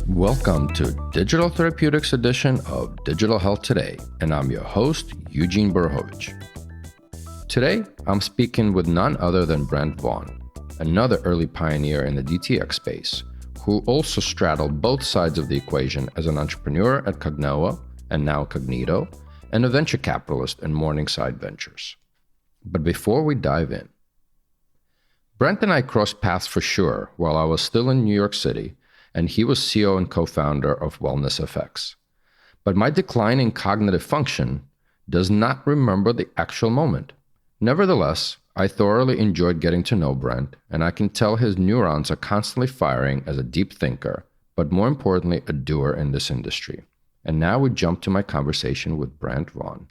Welcome to Digital Therapeutics edition of Digital Health Today, and I'm your host, Eugene Burhovich. Today, I'm speaking with none other than Brent Vaughan, another early pioneer in the DTX space, who also straddled both sides of the equation as an entrepreneur at Cognito, and now Cognito, and a venture capitalist in Morningside Ventures. But before we dive in, Brent and I crossed paths for sure while I was still in New York City, and he was CEO and co-founder of WellnessFX. But my declining cognitive function does not remember the actual moment. Nevertheless, I thoroughly enjoyed getting to know Brent, and I can tell his neurons are constantly firing as a deep thinker, but more importantly, a doer in this industry. And now we jump to my conversation with Brent Vaughan.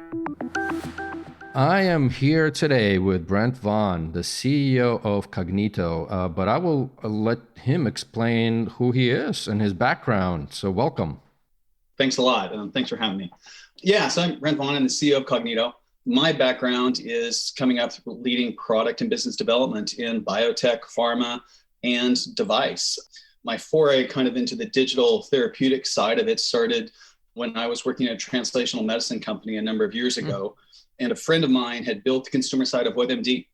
I am here today with Brent Vaughan, the CEO of Cognito, but I will let him explain who he is and his background. So welcome. Thanks a lot. Thanks for having me. Yeah, so I'm Brent Vaughan. I'm the CEO of Cognito. My background is coming up through leading product and business development in biotech, pharma, and device. My foray kind of into the digital therapeutic side of it started when I was working at a translational medicine company a number of years ago. And a friend of mine had built the consumer side of WebMD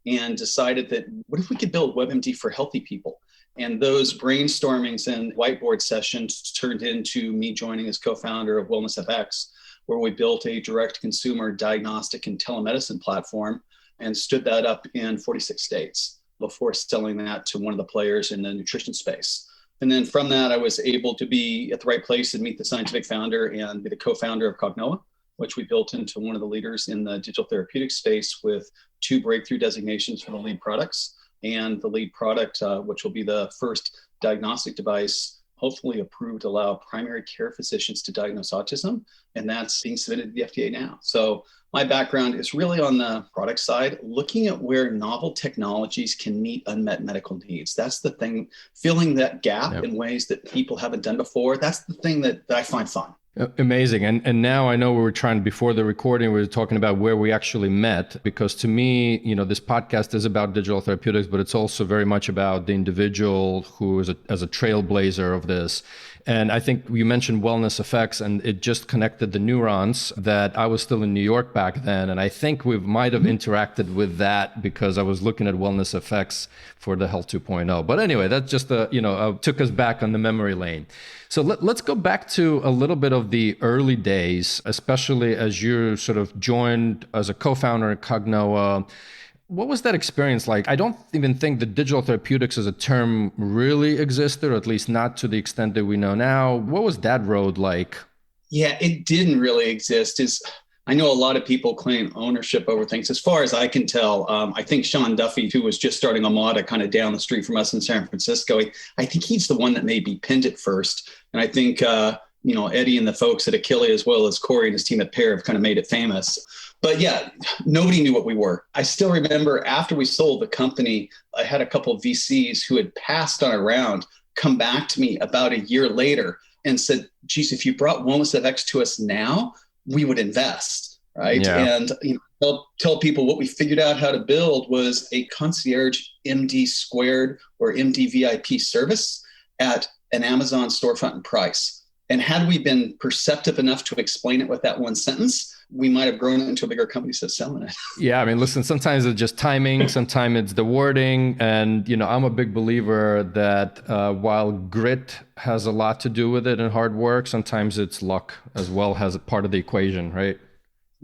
and decided that what if we could build WebMD for healthy people? And those brainstormings and whiteboard sessions turned into me joining as co-founder of WellnessFX, where we built a direct-to-consumer diagnostic and telemedicine platform and stood that up in 46 states before selling that to one of the players in the nutrition space. And then from that, I was able to be at the right place and meet the scientific founder and be the co-founder of Cognito, which we built into one of the leaders in the digital therapeutic space with 2 breakthrough designations for the lead products. And the lead product, which will be the first diagnostic device hopefully approved to allow primary care physicians to diagnose autism. And that's being submitted to the FDA now. So my background is really on the product side, looking at where novel technologies can meet unmet medical needs. That's the thing, filling that gap in ways that people haven't done before. That's the thing that I find fun. Amazing. And now I know we were trying, before the recording, we were talking about where we actually met, because to me, this podcast is about digital therapeutics, but it's also very much about the individual who is as a trailblazer of this. And I think you mentioned WellnessFX, and it just connected the neurons that I was still in New York back then. And I think we might have interacted with that because I was looking at WellnessFX for the Health 2.0. But anyway, that's just took us back on the memory lane. So let's go back to a little bit of the early days, especially as you sort of joined as a co-founder at Cognito. What was that experience like? I don't even think that digital therapeutics as a term really existed, or at least not to the extent that we know now. What was that road like? Yeah, it didn't really exist. I know a lot of people claim ownership over things. As far as I can tell, I think Sean Duffy, who was just starting Amada kind of down the street from us in San Francisco, I think he's the one that maybe pinned it first. And I think, Eddie and the folks at Achille, as well as Corey and his team at Pear, have kind of made it famous. But yeah, nobody knew what we were. I still remember after we sold the company, I had a couple of VCs who had passed on a round come back to me about a year later and said, geez, if you brought WellnessFX to us now, we would invest, right? Yeah. And tell people what we figured out how to build was a concierge MD squared or MD VIP service at an Amazon storefront and price. And had we been perceptive enough to explain it with that one sentence, we might have grown it into a bigger company that's selling it. Yeah, I mean, listen, sometimes it's just timing, sometimes it's the wording. And, I'm a big believer that while grit has a lot to do with it and hard work, sometimes it's luck as well as a part of the equation, right?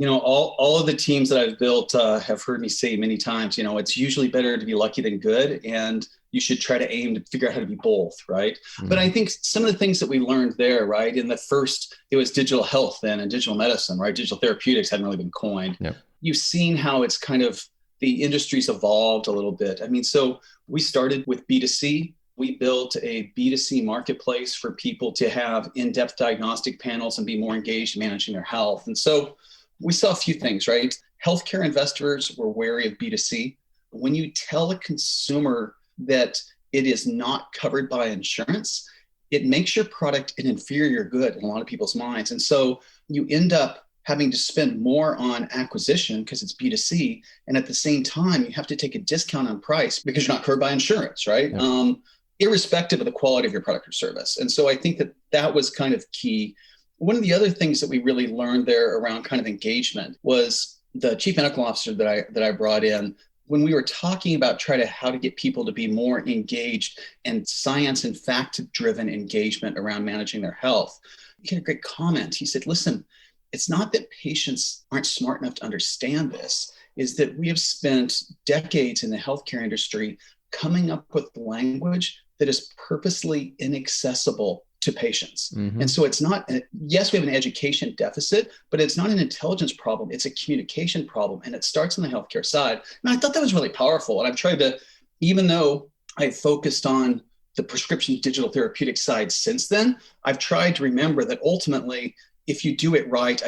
All of the teams that I've built have heard me say many times, it's usually better to be lucky than good. And you should try to aim to figure out how to be both, right? Mm-hmm. But I think some of the things that we learned there, right? In the first, it was digital health then and digital medicine, right? Digital therapeutics hadn't really been coined. Yep. You've seen how it's kind of, the industry's evolved a little bit. I mean, so we started with B2C. We built a B2C marketplace for people to have in-depth diagnostic panels and be more engaged in managing their health. And so we saw a few things, right? Healthcare investors were wary of B2C. When you tell a consumer that it is not covered by insurance, it makes your product an inferior good in a lot of people's minds. And so you end up having to spend more on acquisition because it's B2C. And at the same time, you have to take a discount on price because you're not covered by insurance, right? Yeah. Irrespective of the quality of your product or service. And so I think that that was kind of key. One of the other things that we really learned there around kind of engagement was the chief medical officer that I brought in. When we were talking about how to get people to be more engaged and science and fact-driven engagement around managing their health, he had a great comment. He said, listen, it's not that patients aren't smart enough to understand this, is that we have spent decades in the healthcare industry coming up with language that is purposely inaccessible to patients. Mm-hmm. And so it's not, yes, we have an education deficit, but it's not an intelligence problem. It's a communication problem. And it starts on the healthcare side. And I thought that was really powerful. And I've tried to, even though I focused on the prescription digital therapeutic side since then, I've tried to remember that ultimately, if you do it right,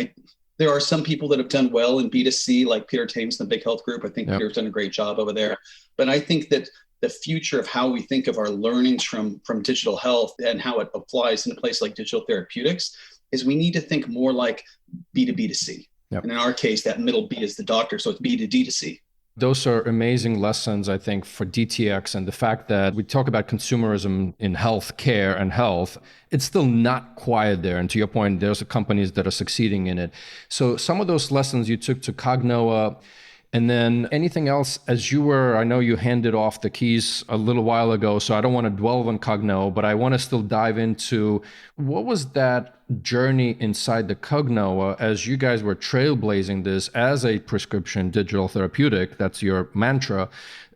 there are some people that have done well in B2C, like Peter Thames in the Big Health Group. I think Peter's done a great job over there. But I think that the future of how we think of our learnings from digital health and how it applies in a place like digital therapeutics is we need to think more like B2B2C. Yep. And in our case, that middle B is the doctor. So it's B2D2C. Those are amazing lessons, I think, for DTX, and the fact that we talk about consumerism in health care and health, it's still not quiet there. And to your point, there's companies that are succeeding in it. So some of those lessons you took to Cognoa, and then anything else I know you handed off the keys a little while ago, so I don't want to dwell on Cogno, but I want to still dive into what was that journey inside the Cognoa as you guys were trailblazing this as a prescription digital therapeutic, that's your mantra.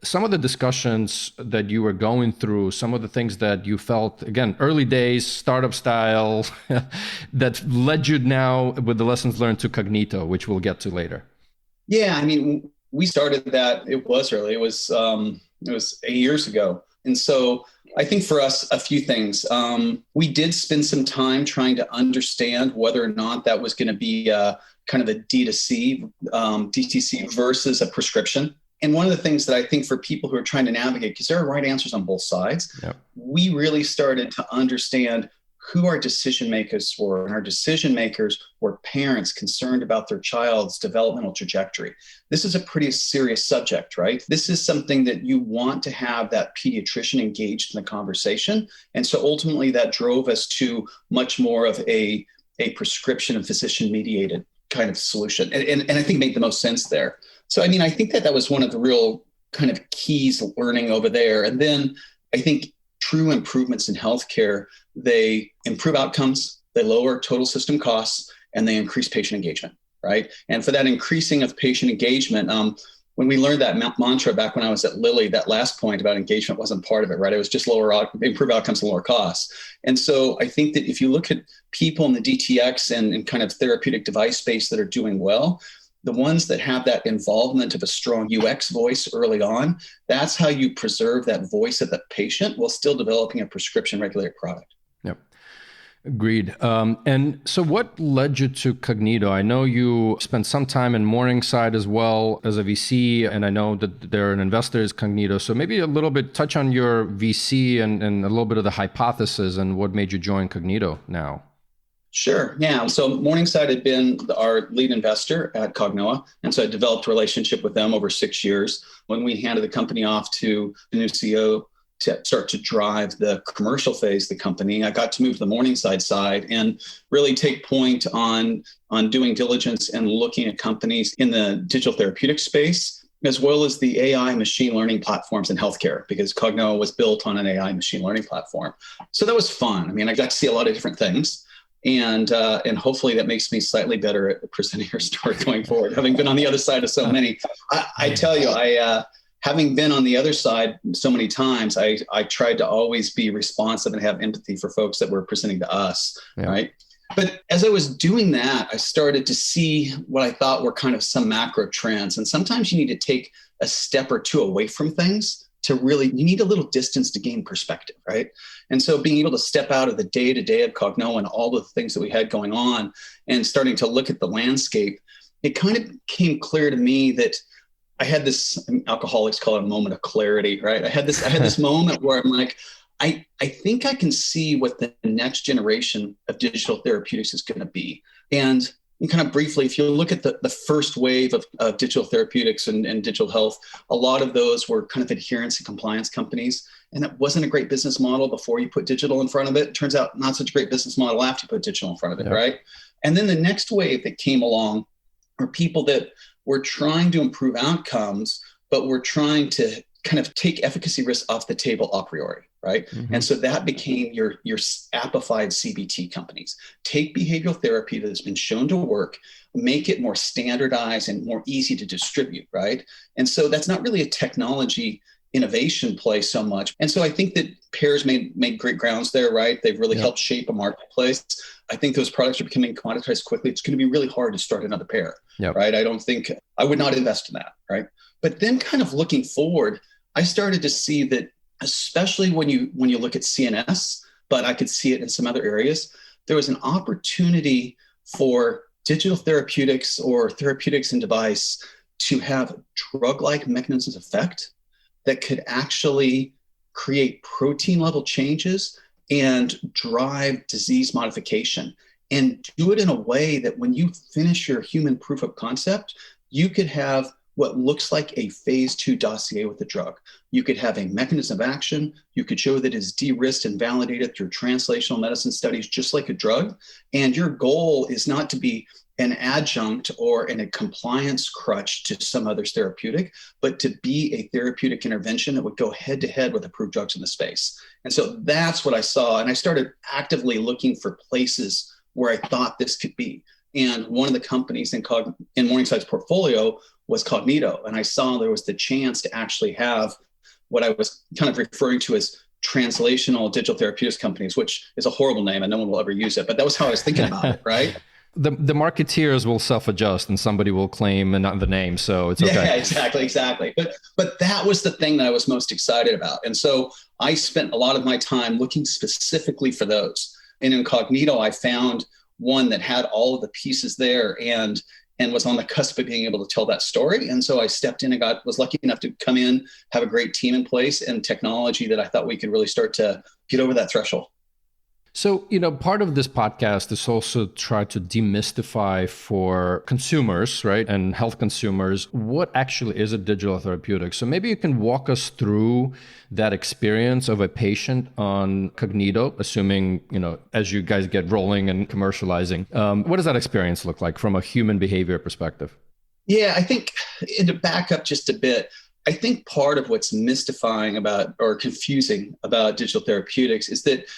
Some of the discussions that you were going through, some of the things that you felt, again, early days, startup style, that led you now with the lessons learned to Cognito, which we'll get to later. Yeah, I mean, we started that. It was early. It was 8 years ago, and so I think for us, a few things. We did spend some time trying to understand whether or not that was going to be kind of a D2C, DTC versus a prescription. And one of the things that I think for people who are trying to navigate, because there are right answers on both sides, we really started to understand who our decision makers were. And our decision makers were parents concerned about their child's developmental trajectory. This is a pretty serious subject, right? This is something that you want to have that pediatrician engaged in the conversation. And so ultimately that drove us to much more of a prescription and physician mediated kind of solution. And I think it made the most sense there. So, I mean, I think that was one of the real kind of keys learning over there. And then I think true improvements in healthcare, they improve outcomes, they lower total system costs, and they increase patient engagement, right? And for that increasing of patient engagement, when we learned that mantra back when I was at Lilly, that last point about engagement wasn't part of it, right? It was just improve outcomes and lower costs. And so I think that if you look at people in the DTX and kind of therapeutic device space that are doing well, the ones that have that involvement of a strong UX voice early on, that's how you preserve that voice of the patient while still developing a prescription regulated product. Yep. Agreed. And so what led you to Cognito? I know you spent some time in Morningside as well as a VC, and I know that they're an investor is Cognito. So maybe a little bit touch on your VC and a little bit of the hypothesis and what made you join Cognito now. Sure. Yeah. So Morningside had been our lead investor at Cognoa. And so I developed a relationship with them over 6 years. When we handed the company off to the new CEO to start to drive the commercial phase of the company, I got to move to the Morningside side and really take point on doing diligence and looking at companies in the digital therapeutic space, as well as the AI machine learning platforms in healthcare, because Cognoa was built on an AI machine learning platform. So that was fun. I mean, I got to see a lot of different things. And hopefully that makes me slightly better at presenting your story going forward, having been on the other side of so many. I tell you, having been on the other side so many times, I tried to always be responsive and have empathy for folks that were presenting to us, right? But as I was doing that, I started to see what I thought were kind of some macro trends. And sometimes you need to take a step or two away from things to really, you need a little distance to gain perspective, right? And so being able to step out of the day-to-day of Cognoa and all the things that we had going on and starting to look at the landscape, it kind of became clear to me that I had this, alcoholics call it a moment of clarity, right? I had this moment where I'm like, I think I can see what the next generation of digital therapeutics is going to be. And And kind of briefly, if you look at the first wave of digital therapeutics and digital health, a lot of those were kind of adherence and compliance companies. And that wasn't a great business model before you put digital in front of it. It turns out not such a great business model after you put digital in front of it, right? And then the next wave that came along are people that were trying to improve outcomes, but were trying to kind of take efficacy risks off the table a priori, right? Mm-hmm. And so that became your appified CBT companies. Take behavioral therapy that has been shown to work, make it more standardized and more easy to distribute, right? And so that's not really a technology innovation play so much. And so I think that pairs made great grounds there, right? They've really helped shape a marketplace. I think those products are becoming commoditized quickly. It's going to be really hard to start another pair, right? I would not invest in that, right? But then kind of looking forward, I started to see that, especially when you look at CNS, but I could see it in some other areas, there was an opportunity for digital therapeutics or therapeutics and device to have drug-like mechanisms of effect that could actually create protein level changes and drive disease modification, and do it in a way that when you finish your human proof of concept, you could have what looks like a phase 2 dossier with the drug. You could have a mechanism of action. You could show that it's de-risked and validated through translational medicine studies, just like a drug. And your goal is not to be an adjunct or a compliance crutch to some other therapeutic, but to be a therapeutic intervention that would go head to head with approved drugs in the space. And so that's what I saw. And I started actively looking for places where I thought this could be. And one of the companies in Morningside's portfolio was Cognito. And I saw there was the chance to actually have what I was kind of referring to as translational digital therapeutics companies, which is a horrible name and no one will ever use it. But that was how I was thinking about it, right? The marketeers will self-adjust and somebody will claim and not the name. So it's okay. Yeah, exactly. But that was the thing that I was most excited about. And so I spent a lot of my time looking specifically for those. And in Cognito, I found one that had all of the pieces there and was on the cusp of being able to tell that story. And so I stepped in and was lucky enough to come in, have a great team in place and technology that I thought we could really start to get over that threshold. So, part of this podcast is also try to demystify for consumers, right, and health consumers, what actually is a digital therapeutic. So maybe you can walk us through that experience of a patient on Cognito, assuming, as you guys get rolling and commercializing, what does that experience look like from a human behavior perspective? Yeah, I think, and to back up just a bit, I think part of what's mystifying about or confusing about digital therapeutics is that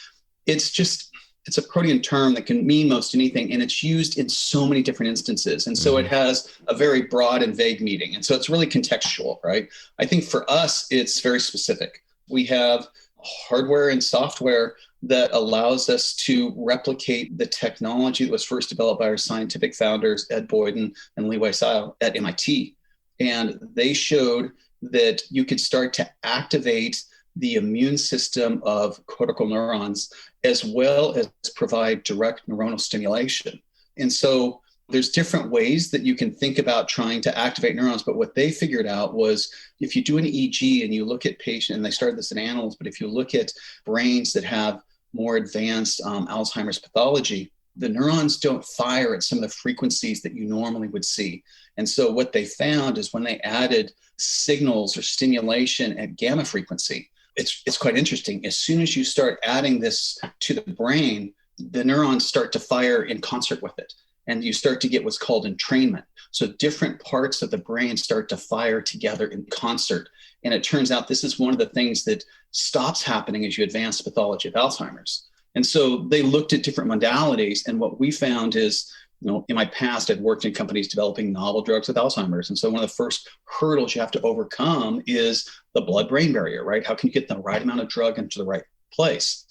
it's a protean term that can mean most anything, and it's used in so many different instances. And so it has a very broad and vague meaning. And so it's really contextual, right? I think for us, it's very specific. We have hardware and software that allows us to replicate the technology that was first developed by our scientific founders, Ed Boyd and Lee Wei-Sai at MIT. And they showed that you could start to activate the immune system of cortical neurons, as well as provide direct neuronal stimulation. And so there's different ways that you can think about trying to activate neurons, but what they figured out was if you do an EEG and you look at patients, and they started this in animals, but if you look at brains that have more advanced Alzheimer's pathology, the neurons don't fire at some of the frequencies that you normally would see. And so what they found is when they added signals or stimulation at gamma frequency, it's quite interesting. As soon as you start adding this to the brain, the neurons start to fire in concert with it. And you start to get what's called entrainment. So different parts of the brain start to fire together in concert. And it turns out this is one of the things that stops happening as you advance the pathology of Alzheimer's. And so they looked at different modalities. And what we found is, in my past, I'd worked in companies developing novel drugs with Alzheimer's. And so one of the first hurdles you have to overcome is the blood-brain barrier, right? How can you get the right amount of drug into the right place?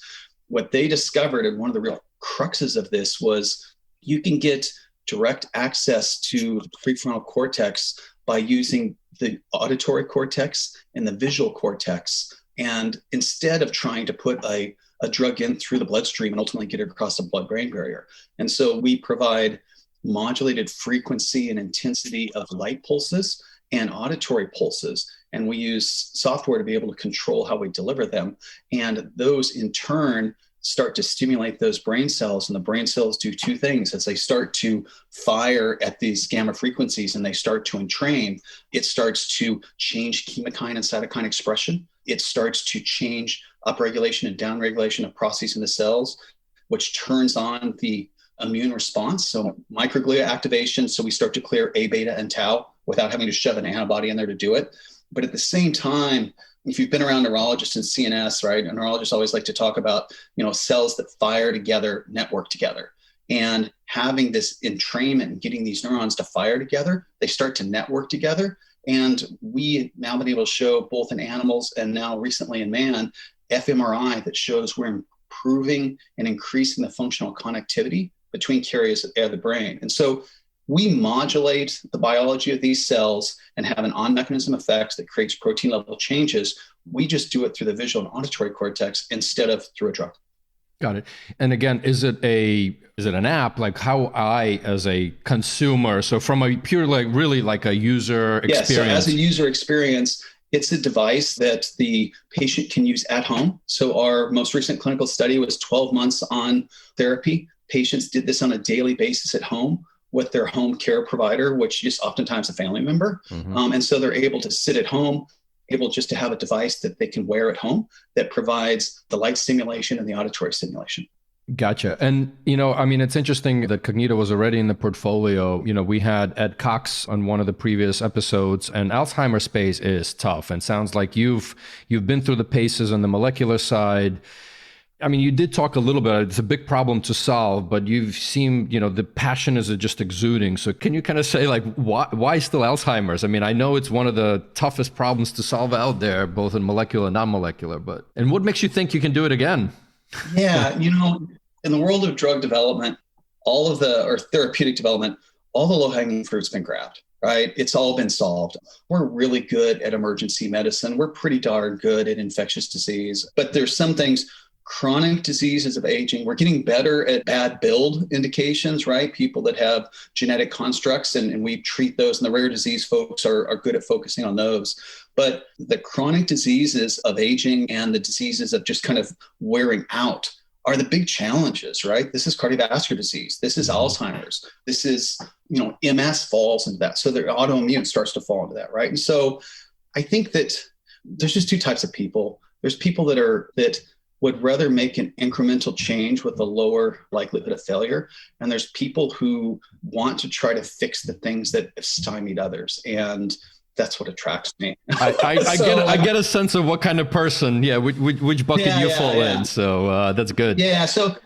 What they discovered, and one of the real cruxes of this, was you can get direct access to the prefrontal cortex by using the auditory cortex and the visual cortex. And instead of trying to put a drug in through the bloodstream and ultimately get it across the blood-brain barrier. And so we provide modulated frequency and intensity of light pulses and auditory pulses. And we use software to be able to control how we deliver them. And those in turn start to stimulate those brain cells. And the brain cells do two things. As they start to fire at these gamma frequencies and they start to entrain, it starts to change chemokine and cytokine expression. It starts to change upregulation and downregulation of processes in the cells, which turns on the immune response. So microglia activation. So we start to clear A beta and tau without having to shove an antibody in there to do it. But at the same time, if you've been around neurologists and CNS, right, and neurologists always like to talk about, cells that fire together, network together. And having this entrainment and getting these neurons to fire together, they start to network together. And we now been able to show both in animals and now recently in man, fMRI that shows we're improving and increasing the functional connectivity between key areas of the brain. And so we modulate the biology of these cells and have an on-mechanism effect that creates protein level changes. We just do it through the visual and auditory cortex instead of through a drug. Got it. And again, is it an app? Like how I, as a consumer, so from a pure, really like a user experience? Yeah, so as a user experience, it's a device that the patient can use at home. So our most recent clinical study was 12 months on therapy. Patients did this on a daily basis at home with their home care provider, which is oftentimes a family member. Mm-hmm. And so they're able to sit at home, able just to have a device that they can wear at home that provides the light stimulation and the auditory stimulation. Gotcha. And, it's interesting that Cognito was already in the portfolio. We had Ed Cox on one of the previous episodes, and Alzheimer's space is tough, and sounds like you've been through the paces on the molecular side. You did talk a little bit. It's a big problem to solve, but you've seen, the passion is just exuding. So can you kind of say why still Alzheimer's? I know it's one of the toughest problems to solve out there, both in molecular and non-molecular, and what makes you think you can do it again? Yeah, in the world of drug development, or therapeutic development, all the low-hanging fruit's been grabbed, right? It's all been solved. We're really good at emergency medicine. We're pretty darn good at infectious disease, but there's some things. Chronic diseases of aging, we're getting better at bad build indications, right? People that have genetic constructs, and we treat those, and the rare disease folks are good at focusing on those. But the chronic diseases of aging and the diseases of just kind of wearing out are the big challenges, right? This is cardiovascular disease. This is Alzheimer's. This is, MS falls into that. So the autoimmune starts to fall into that, right? And so I think that there's just two types of people. There's people that would rather make an incremental change with a lower likelihood of failure. And there's people who want to try to fix the things that have stymied others. And that's what attracts me. I get a sense of what kind of person, which bucket you fall in. So that's good. Yeah. So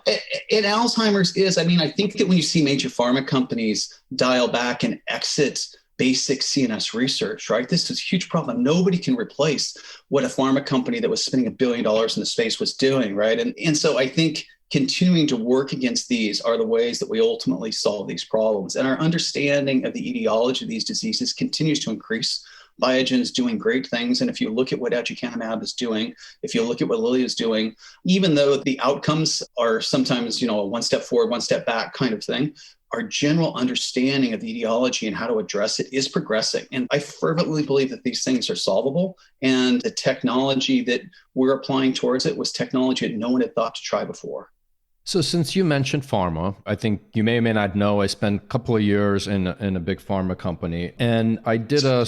in Alzheimer's I think that when you see major pharma companies dial back and exit basic CNS research, right? This is a huge problem. Nobody can replace what a pharma company that was spending $1 billion in the space was doing, right? And so I think continuing to work against these are the ways that we ultimately solve these problems. And our understanding of the etiology of these diseases continues to increase. Biogen's doing great things. And if you look at what aducanumab is doing, if you look at what Lilly is doing, even though the outcomes are sometimes, a one step forward, one step back kind of thing, our general understanding of the etiology and how to address it is progressing. And I fervently believe that these things are solvable. And the technology that we're applying towards it was technology that no one had thought to try before. So since you mentioned pharma, I think you may or may not know, I spent a couple of years in a big pharma company, and I did So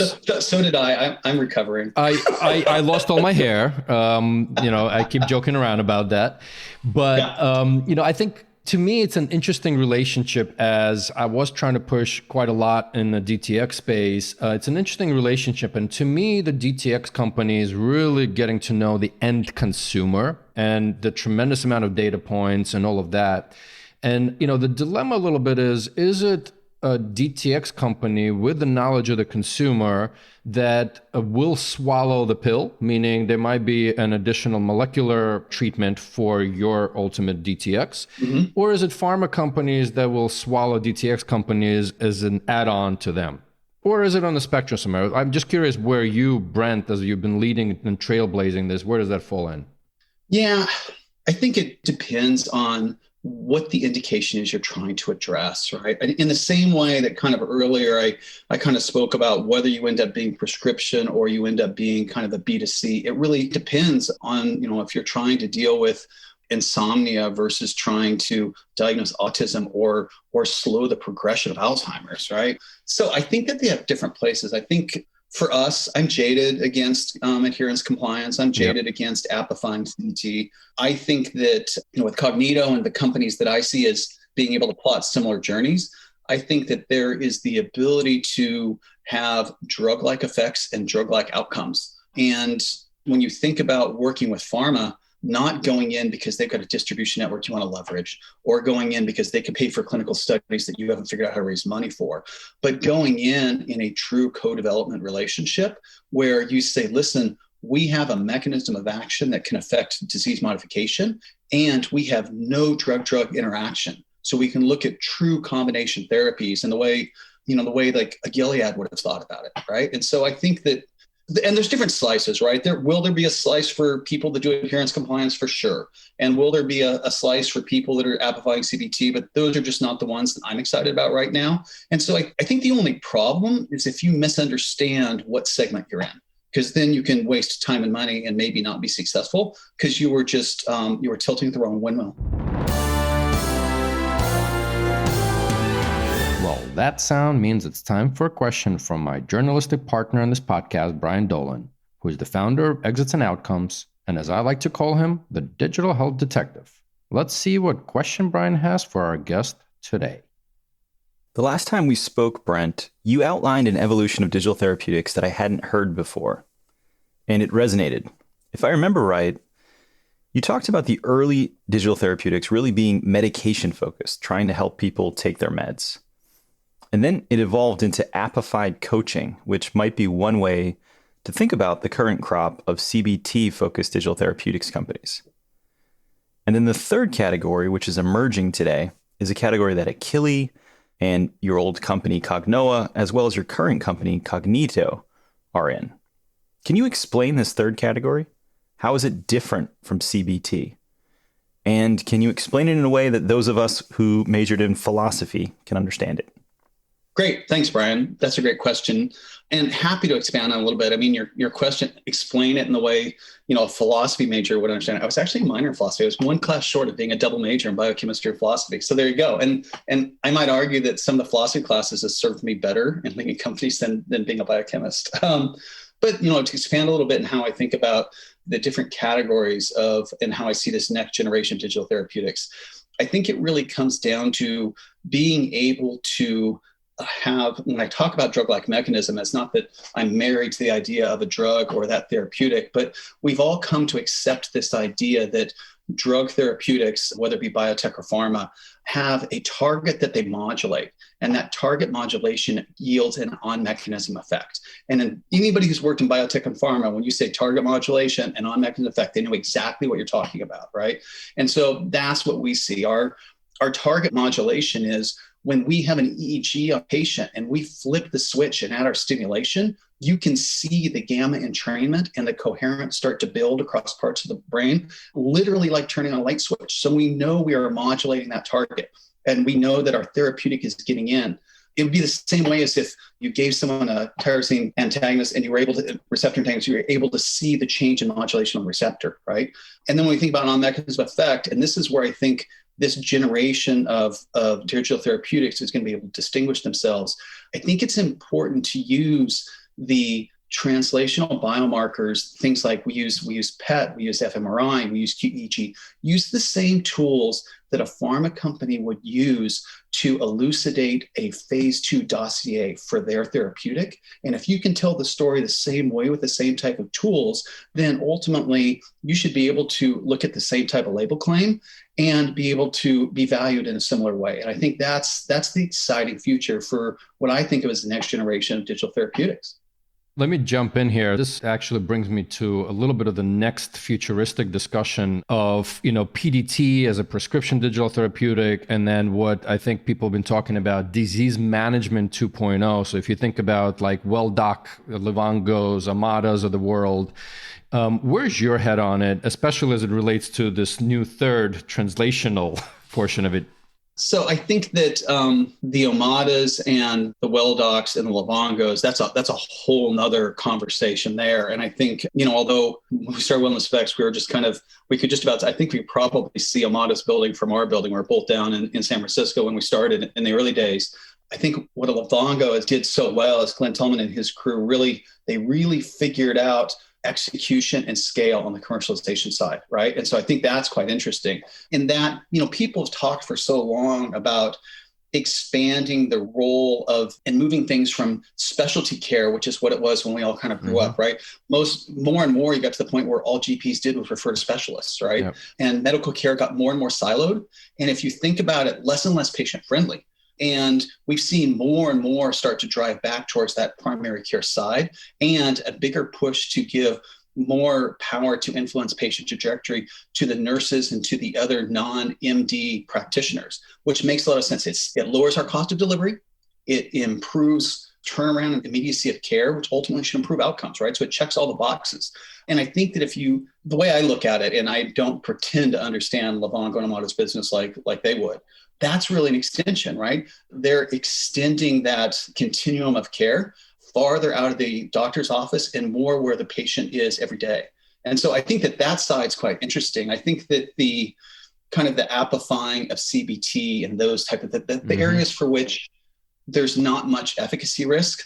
did I. I'm recovering. I lost all my hair. I keep joking around about that. But, I think to me, it's an interesting relationship, as I was trying to push quite a lot in the DTX space. It's an interesting relationship. And to me, the DTX company is really getting to know the end consumer and the tremendous amount of data points and all of that. And, the dilemma a little bit is it a DTX company with the knowledge of the consumer that will swallow the pill, meaning there might be an additional molecular treatment for your ultimate DTX? Mm-hmm. Or is it pharma companies that will swallow DTX companies as an add-on to them? Or is it on the spectrum somewhere? I'm just curious where you, Brent, as you've been leading and trailblazing this, where does that fall in? Yeah, I think it depends on what the indication is you're trying to address, right? In the same way that kind of earlier, I kind of spoke about whether you end up being prescription or you end up being kind of a B2C. It really depends on, if you're trying to deal with insomnia versus trying to diagnose autism or slow the progression of Alzheimer's, right? So I think that they have different places. I think for us, I'm jaded against adherence compliance. I'm jaded against appifying CBT. I think that with Cognito and the companies that I see as being able to plot similar journeys, I think that there is the ability to have drug-like effects and drug-like outcomes. And when you think about working with pharma, not going in because they've got a distribution network you want to leverage, or going in because they can pay for clinical studies that you haven't figured out how to raise money for, but going in a true co-development relationship where you say, listen, we have a mechanism of action that can affect disease modification, and we have no drug-drug interaction. So we can look at true combination therapies and the way like a Gilead would have thought about it, right? And so I think that, and there's different slices, right? Will there be a slice for people that do adherence compliance? For sure. And will there be a slice for people that are appifying CBT? But those are just not the ones that I'm excited about right now. And so I think the only problem is if you misunderstand what segment you're in, because then you can waste time and money and maybe not be successful because you were just, you were tilting the wrong windmill. Well, that sound means it's time for a question from my journalistic partner on this podcast, Brian Dolan, who is the founder of Exits and Outcomes, and as I like to call him, the digital health detective. Let's see what question Brian has for our guest today. The last time we spoke, Brent, you outlined an evolution of digital therapeutics that I hadn't heard before, and it resonated. If I remember right, you talked about the early digital therapeutics really being medication-focused, trying to help people take their meds. And then it evolved into appified coaching, which might be one way to think about the current crop of CBT-focused digital therapeutics companies. And then the third category, which is emerging today, is a category that Achille and your old company Cognoa, as well as your current company Cognito, are in. Can you explain this third category? How is it different from CBT? And can you explain it in a way that those of us who majored in philosophy can understand it? Great. Thanks, Brian. That's a great question. And happy to expand on a little bit. I mean, your question, explain it in the way, a philosophy major would understand. I was actually a minor in philosophy. I was one class short of being a double major in biochemistry and philosophy. So there you go. And I might argue that some of the philosophy classes has served me better in leading companies than being a biochemist. But, to expand a little bit in how I think about the different categories and how I see this next generation of digital therapeutics, I think it really comes down to being able to when I talk about drug-like mechanism, it's not that I'm married to the idea of a drug or that therapeutic, but we've all come to accept this idea that drug therapeutics, whether it be biotech or pharma, have a target that they modulate. And that target modulation yields an on-mechanism effect. And anybody who's worked in biotech and pharma, when you say target modulation and on-mechanism effect, they know exactly what you're talking about, right? And so that's what we see. Our target modulation is when we have an EEG on a patient and we flip the switch and add our stimulation, you can see the gamma entrainment and the coherence start to build across parts of the brain, literally like turning on a light switch. So we know we are modulating that target, and we know that our therapeutic is getting in. It would be the same way as if you gave someone a tyrosine antagonist and you were able to, receptor antagonist, you were able to see the change in modulation of the receptor, right? And then when we think about on-mechanism effect, and this is where I think this generation of digital therapeutics is going to be able to distinguish themselves. I think it's important to use the translational biomarkers, things like we use PET, we use fMRI, we use QEEG, use the same tools that a pharma company would use to elucidate a phase 2 dossier for their therapeutic. And if you can tell the story the same way with the same type of tools, then ultimately you should be able to look at the same type of label claim and be able to be valued in a similar way. And I think that's the exciting future for what I think of as the next generation of digital therapeutics. Let me jump in here. This actually brings me to a little bit of the next futuristic discussion of, PDT as a prescription digital therapeutic, and then what I think people have been talking about, disease management 2.0. So if you think about like WellDoc, Livongos, Amadas of the world, where's your head on it, especially as it relates to this new third translational portion of it? So I think that the Omadas and the WellDocs and the Livongos, that's a whole nother conversation there. And I think, although when we started Wellness Specs, we could just about, I think we probably see Omada's building from our building. We're both down in San Francisco when we started in the early days. I think what a Livongo did so well is Glenn Tillman and his crew really figured out execution and scale on the commercialization side, right? And so I think that's quite interesting. In that, people have talked for so long about expanding the role of and moving things from specialty care, which is what it was when we all kind of grew up, right? More and more, you got to the point where all GPs did was refer to specialists, right? Yep. And medical care got more and more siloed. And if you think about it, less and less patient friendly. And we've seen more and more start to drive back towards that primary care side and a bigger push to give more power to influence patient trajectory to the nurses and to the other non-MD practitioners, which makes a lot of sense. It lowers our cost of delivery. It improves turnaround and immediacy of care, which ultimately should improve outcomes, right? So it checks all the boxes. And I think that the way I look at it, and I don't pretend to understand Livongo and Amada's business like they would, that's really an extension, right? They're extending that continuum of care farther out of the doctor's office and more where the patient is every day. And so I think that side's quite interesting. I think that the kind of the appifying of CBT and those type of the areas for which there's not much efficacy risk,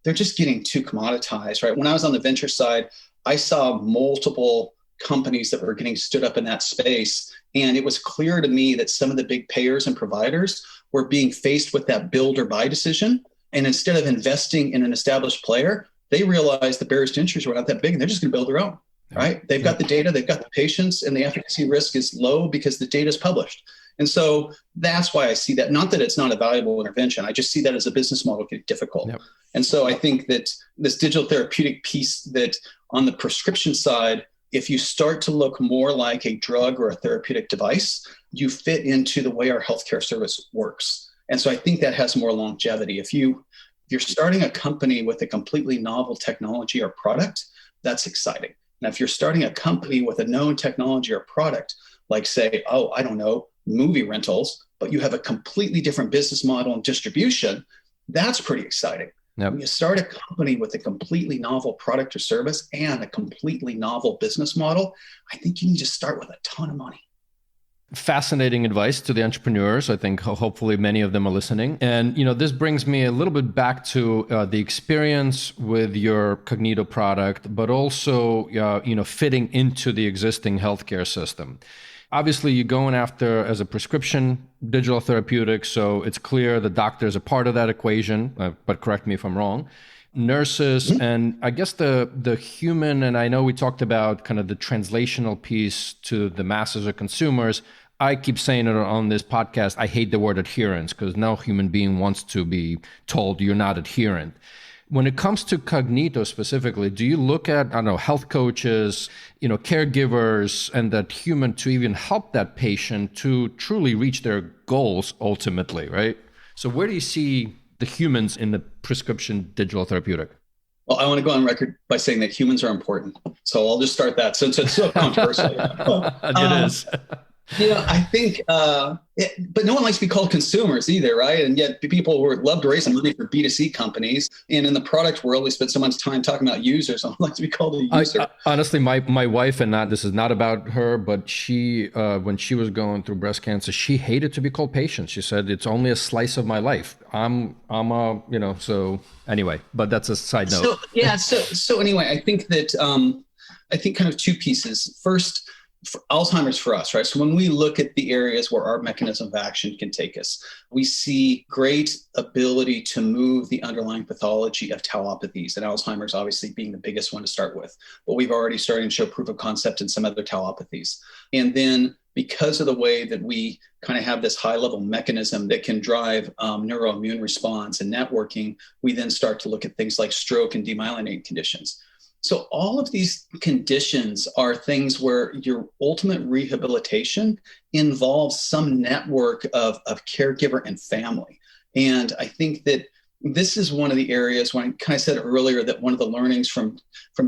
they're just getting too commoditized, right? When I was on the venture side, I saw multiple companies that were getting stood up in that space. And it was clear to me that some of the big payers and providers were being faced with that build or buy decision. And instead of investing in an established player, they realized the barriers to entry were not that big and they're just going to build their own, right? They've got the data, they've got the patients, and the efficacy risk is low because the data is published. And so that's why I see that. Not that it's not a valuable intervention. I just see that as a business model getting difficult. Yep. And so I think that this digital therapeutic piece that on the prescription side, if you start to look more like a drug or a therapeutic device, you fit into the way our healthcare service works. And so I think that has more longevity. If you're starting a company with a completely novel technology or product, that's exciting. Now, if you're starting a company with a known technology or product, like say, movie rentals, but you have a completely different business model and distribution, that's pretty exciting. Yep. When you start a company with a completely novel product or service and a completely novel business model, I think you need to start with a ton of money. Fascinating advice to the entrepreneurs. I think hopefully many of them are listening. And, this brings me a little bit back to the experience with your Cognito product, but also, fitting into the existing healthcare system. Obviously, you're going after as a prescription digital therapeutic, so it's clear the doctors are part of that equation, but correct me if I'm wrong. Nurses, and I guess the human, and I know we talked about kind of the translational piece to the masses or consumers. I keep saying it on this podcast, I hate the word adherence because no human being wants to be told you're not adherent. When it comes to Cognito specifically, do you look at, health coaches, caregivers, and that human to even help that patient to truly reach their goals ultimately, right? So where do you see the humans in the prescription digital therapeutic? Well, I want to go on record by saying that humans are important. So I'll just start that since it's so controversial. It is. I think, but no one likes to be called consumers either, right? And yet people who love to raise some money for B2C companies. And in the product world, we spend so much time talking about users. I don't like to be called a user. Honestly, my wife, and this is not about her, but she, when she was going through breast cancer, she hated to be called patient. She said, it's only a slice of my life. So anyway, but that's a side note. So anyway, I think that, kind of two pieces. First, for Alzheimer's for us, right? So when we look at the areas where our mechanism of action can take us, we see great ability to move the underlying pathology of tauopathies, and Alzheimer's obviously being the biggest one to start with. But we've already started to show proof of concept in some other tauopathies. And then because of the way that we kind of have this high-level mechanism that can drive neuroimmune response and networking, we then start to look at things like stroke and demyelinating conditions. So all of these conditions are things where your ultimate rehabilitation involves some network of caregiver and family. And I think that this is one of the areas when I kind of said earlier that one of the learnings from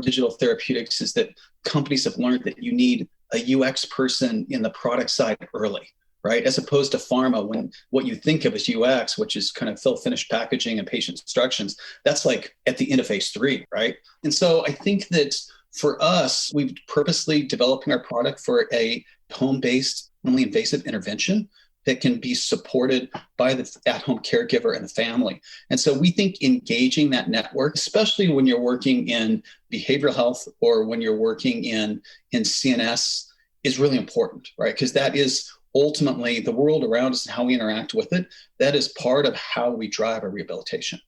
digital therapeutics is that companies have learned that you need a UX person in the product side early. right? As opposed to pharma, when what you think of as UX, which is kind of fill finish packaging and patient instructions, that's like at the end of phase 3, right? And so I think that for us, we've purposely developing our product for a home-based, minimally invasive intervention that can be supported by the at-home caregiver and the family. And so we think engaging that network, especially when you're working in behavioral health or when you're working in CNS, is really important, right? Because that is ultimately the world around us and how we interact with it. That is part of how we drive our rehabilitation.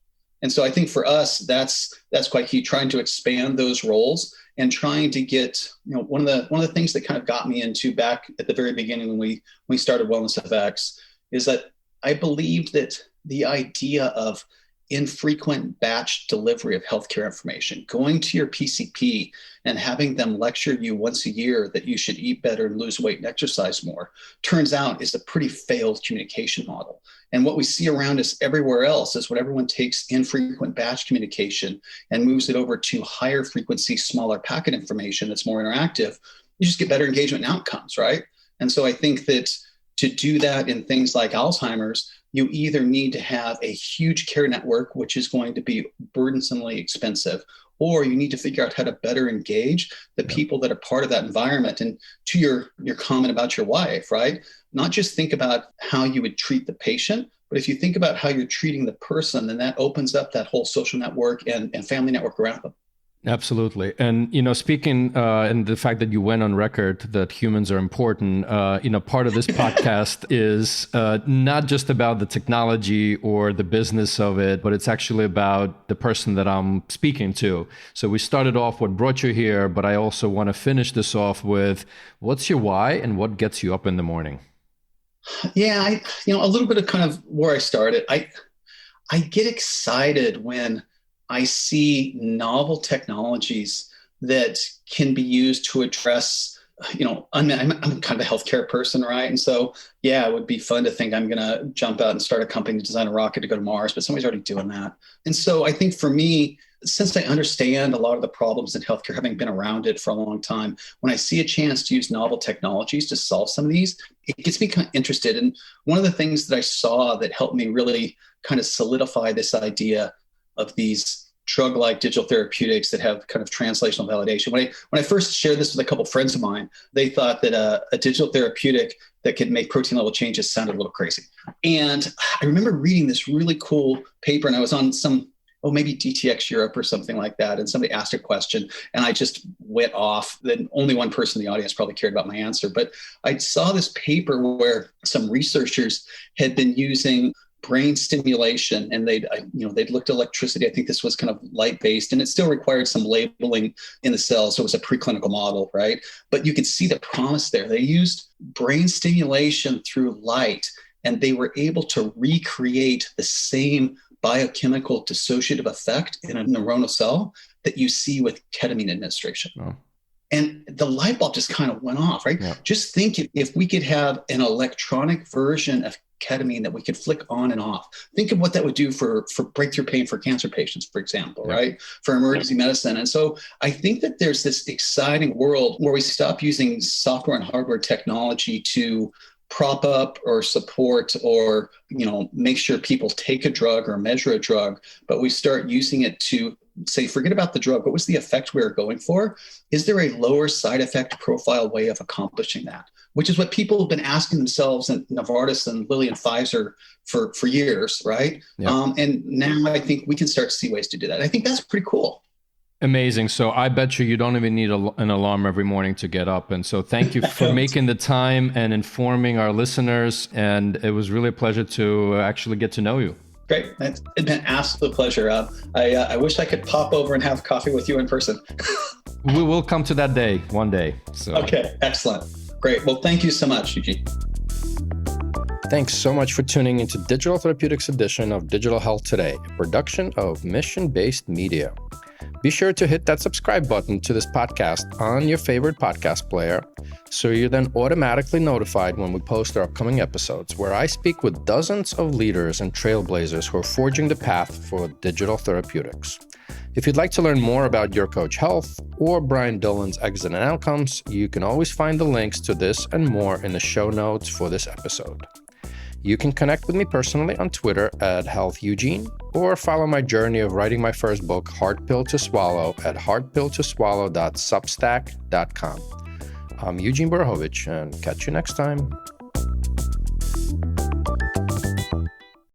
And so I think for us, that's quite key, trying to expand those roles and trying to get, one of the things that kind of got me into back at the very beginning when we started Wellness FX is that I believed that the idea of infrequent batch delivery of healthcare information, going to your PCP and having them lecture you once a year that you should eat better and lose weight and exercise more, turns out is a pretty failed communication model. And what we see around us everywhere else is when everyone takes infrequent batch communication and moves it over to higher frequency, smaller packet information that's more interactive, you just get better engagement and outcomes, right? And so I think that to do that in things like Alzheimer's, you either need to have a huge care network, which is going to be burdensomely expensive, or you need to figure out how to better engage the people that are part of that environment. And to your comment about your wife, right? Not just think about how you would treat the patient, but if you think about how you're treating the person, then that opens up that whole social network and family network around them. Absolutely. And, speaking and the fact that you went on record that humans are important, part of this podcast is not just about the technology or the business of it, but it's actually about the person that I'm speaking to. So we started off what brought you here, but I also want to finish this off with what's your why and what gets you up in the morning? Yeah, a little bit of kind of where I started. I get excited when I see novel technologies that can be used to address, unmet. I'm kind of a healthcare person, right? And so, yeah, it would be fun to think I'm going to jump out and start a company to design a rocket to go to Mars, but somebody's already doing that. And so I think for me, since I understand a lot of the problems in healthcare, having been around it for a long time, when I see a chance to use novel technologies to solve some of these, it gets me kind of interested. And one of the things that I saw that helped me really kind of solidify this idea of these drug-like digital therapeutics that have kind of translational validation. When I first shared this with a couple of friends of mine, they thought that a digital therapeutic that could make protein level changes sounded a little crazy. And I remember reading this really cool paper, and I was on maybe DTX Europe or something like that. And somebody asked a question and I just went off. Then only one person in the audience probably cared about my answer. But I saw this paper where some researchers had been using brain stimulation and they'd looked at electricity. I think this was kind of light-based and it still required some labeling in the cells. So it was a preclinical model, right? But you could see the promise there. They used brain stimulation through light and they were able to recreate the same biochemical dissociative effect in a neuronal cell that you see with ketamine administration. Oh. And the light bulb just kind of went off, right? Yeah. Just think if we could have an electronic version of ketamine that we could flick on and off. Think of what that would do for breakthrough pain for cancer patients, for example, yeah. Right? For emergency medicine. And so I think that there's this exciting world where we stop using software and hardware technology to prop up or support or, make sure people take a drug or measure a drug, but we start using it to say, forget about the drug. What was the effect we were going for? Is there a lower side effect profile way of accomplishing that? Which is what people have been asking themselves in Novartis and Lilly and Pfizer for years, right? Yeah. And now I think we can start to see ways to do that. I think that's pretty cool. Amazing. So I bet you don't even need an alarm every morning to get up. And so thank you for making the time and informing our listeners. And it was really a pleasure to actually get to know you. Great. It's been an absolute pleasure. I wish I could pop over and have coffee with you in person. We will come to that day one day. So. Okay. Excellent. Great. Well, thank you so much, Eugene. Thanks so much for tuning into Digital Therapeutics edition of Digital Health Today, a production of Mission-Based Media. Be sure to hit that subscribe button to this podcast on your favorite podcast player so you're then automatically notified when we post our upcoming episodes, where I speak with dozens of leaders and trailblazers who are forging the path for digital therapeutics. If you'd like to learn more about Your Coach Health or Brian Dolan's Exit and Outcomes, you can always find the links to this and more in the show notes for this episode. You can connect with me personally on Twitter at HealthEugene, or follow my journey of writing my first book, Hard Pill to Swallow, at hardpilltoswallow.substack.com. I'm Eugene Borhovich, and catch you next time.